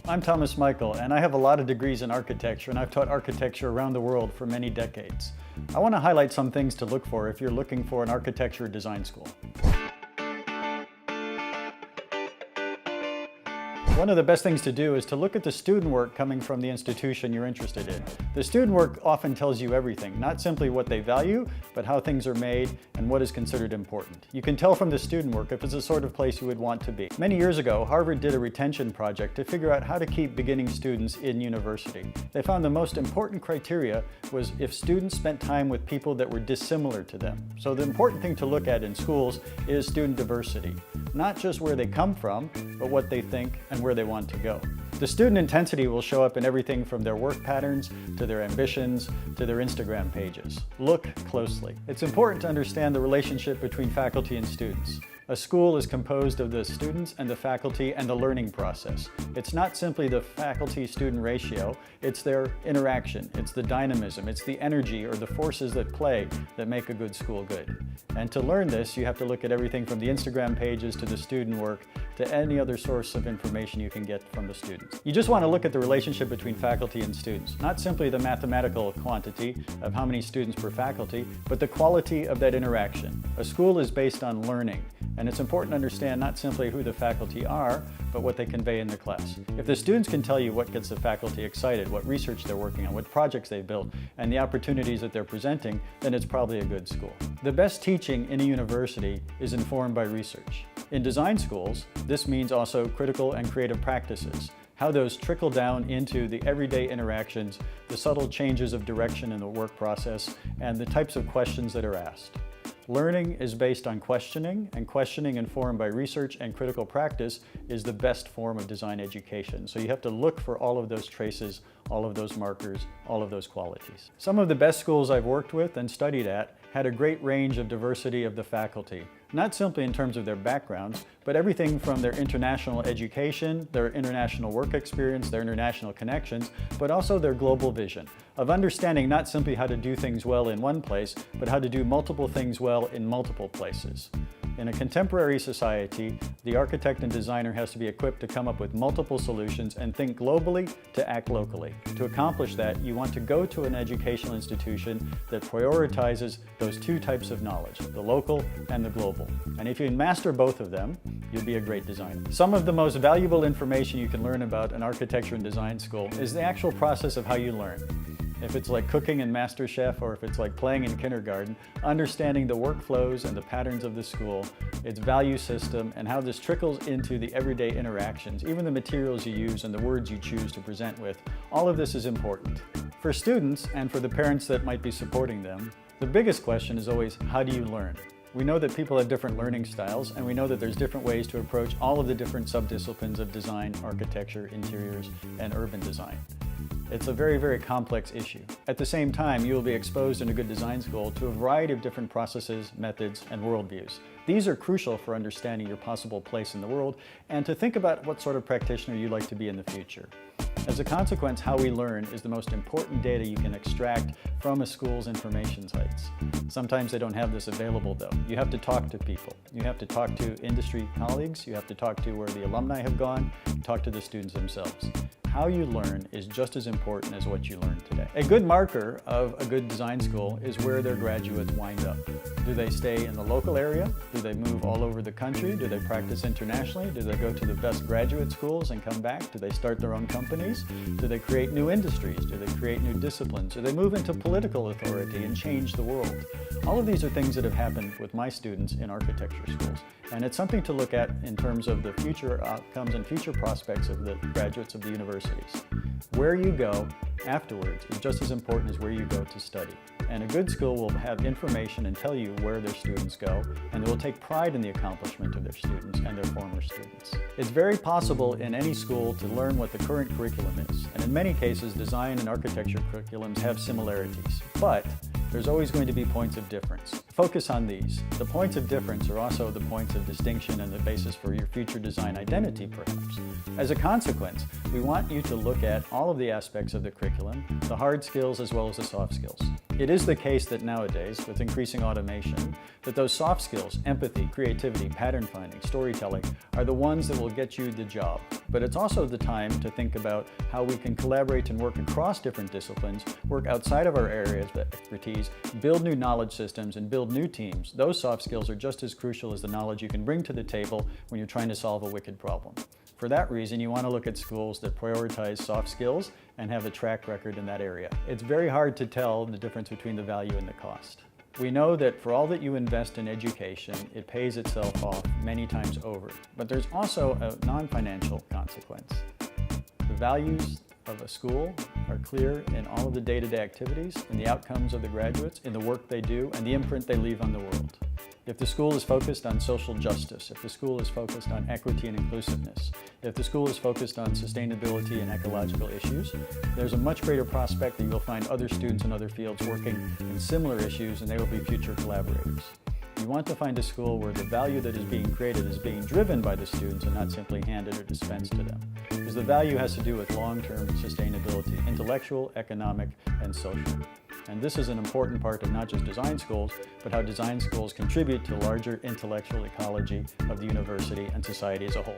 I'm Thomas Mical, and I have a lot of degrees in architecture, and I've taught architecture around the world for many decades. I want to highlight some things to look for if you're looking for an architecture design school. One of the best things to do is to look at the student work coming from the institution you're interested in. The student work often tells you everything, not simply what they value, but how things are made and what is considered important. You can tell from the student work if it's the sort of place you would want to be. Many years ago, Harvard did a retention project to figure out how to keep beginning students in university. They found the most important criteria was if students spent time with people that were dissimilar to them. So the important thing to look at in schools is student diversity. Not just where they come from, but what they think and where they want to go. The student intensity will show up in everything from their work patterns, to their ambitions, to their Instagram pages. Look closely. It's important to understand the relationship between faculty and students. A school is composed of the students and the faculty and the learning process. It's not simply the faculty-student ratio, it's their interaction, it's the dynamism, it's the energy or the forces that play that make a good school good. And to learn this, you have to look at everything from the Instagram pages to the student work to any other source of information you can get from the students. You just want to look at the relationship between faculty and students, not simply the mathematical quantity of how many students per faculty, but the quality of that interaction. A school is based on learning. And it's important to understand not simply who the faculty are, but what they convey in the class. If the students can tell you what gets the faculty excited, what research they're working on, what projects they've built, and the opportunities that they're presenting, then it's probably a good school. The best teaching in a university is informed by research. In design schools, this means also critical and creative practices, how those trickle down into the everyday interactions, the subtle changes of direction in the work process, and the types of questions that are asked. Learning is based on questioning, and questioning informed by research and critical practice is the best form of design education. So you have to look for all of those traces, all of those markers, all of those qualities. Some of the best schools I've worked with and studied at had a great range of diversity of the faculty, not simply in terms of their backgrounds, but everything from their international education, their international work experience, their international connections, but also their global vision of understanding not simply how to do things well in one place, but how to do multiple things well in multiple places. In a contemporary society, the architect and designer has to be equipped to come up with multiple solutions and think globally to act locally. To accomplish that, you want to go to an educational institution that prioritizes those two types of knowledge, the local and the global. And if you can master both of them, you'll be a great designer. Some of the most valuable information you can learn about an architecture and design school is the actual process of how you learn. If it's like cooking in MasterChef or if it's like playing in kindergarten, understanding the workflows and the patterns of the school, its value system, and how this trickles into the everyday interactions, even the materials you use and the words you choose to present with, all of this is important. For students and for the parents that might be supporting them, the biggest question is always, how do you learn? We know that people have different learning styles, and we know that there's different ways to approach all of the different subdisciplines of design, architecture, interiors, and urban design. It's a very, very complex issue. At the same time, you will be exposed in a good design school to a variety of different processes, methods, and worldviews. These are crucial for understanding your possible place in the world and to think about what sort of practitioner you'd like to be in the future. As a consequence, how we learn is the most important data you can extract from a school's information sites. Sometimes they don't have this available though. You have to talk to people. You have to talk to industry colleagues. You have to talk to where the alumni have gone, talk to the students themselves. How you learn is just as important as what you learn today. A good marker of a good design school is where their graduates wind up. Do they stay in the local area? Do they move all over the country? Do they practice internationally? Do they go to the best graduate schools and come back? Do they start their own companies? Do they create new industries? Do they create new disciplines? Do they move into political authority and change the world? All of these are things that have happened with my students in architecture schools. And it's something to look at in terms of the future outcomes and future prospects of the graduates of the universities. Where you go afterwards is just as important as where you go to study. And a good school will have information and tell you where their students go, and they will take pride in the accomplishment of their students and their former students. It's very possible in any school to learn what the current curriculum is, and in many cases, design and architecture curriculums have similarities. But there's always going to be points of difference. Focus on these. The points of difference are also the points of distinction and the basis for your future design identity, perhaps. As a consequence, we want you to look at all of the aspects of the curriculum, the hard skills as well as the soft skills. It is the case that nowadays, with increasing automation, that those soft skills, empathy, creativity, pattern finding, storytelling, are the ones that will get you the job. But it's also the time to think about how we can collaborate and work across different disciplines, work outside of our areas of expertise, build new knowledge systems, and build new teams. Those soft skills are just as crucial as the knowledge you can bring to the table when you're trying to solve a wicked problem. For that reason, you want to look at schools that prioritize soft skills and have a track record in that area. It's very hard to tell the difference between the value and the cost. We know that for all that you invest in education, it pays itself off many times over. But there's also a non-financial consequence. The values of a school are clear in all of the day-to-day activities, in the outcomes of the graduates, in the work they do, and the imprint they leave on the world. If the school is focused on social justice, if the school is focused on equity and inclusiveness, if the school is focused on sustainability and ecological issues, there's a much greater prospect that you'll find other students in other fields working in similar issues, and they will be future collaborators. You want to find a school where the value that is being created is being driven by the students and not simply handed or dispensed to them. Because the value has to do with long-term sustainability, intellectual, economic, and social. And this is an important part of not just design schools, but how design schools contribute to the larger intellectual ecology of the university and society as a whole.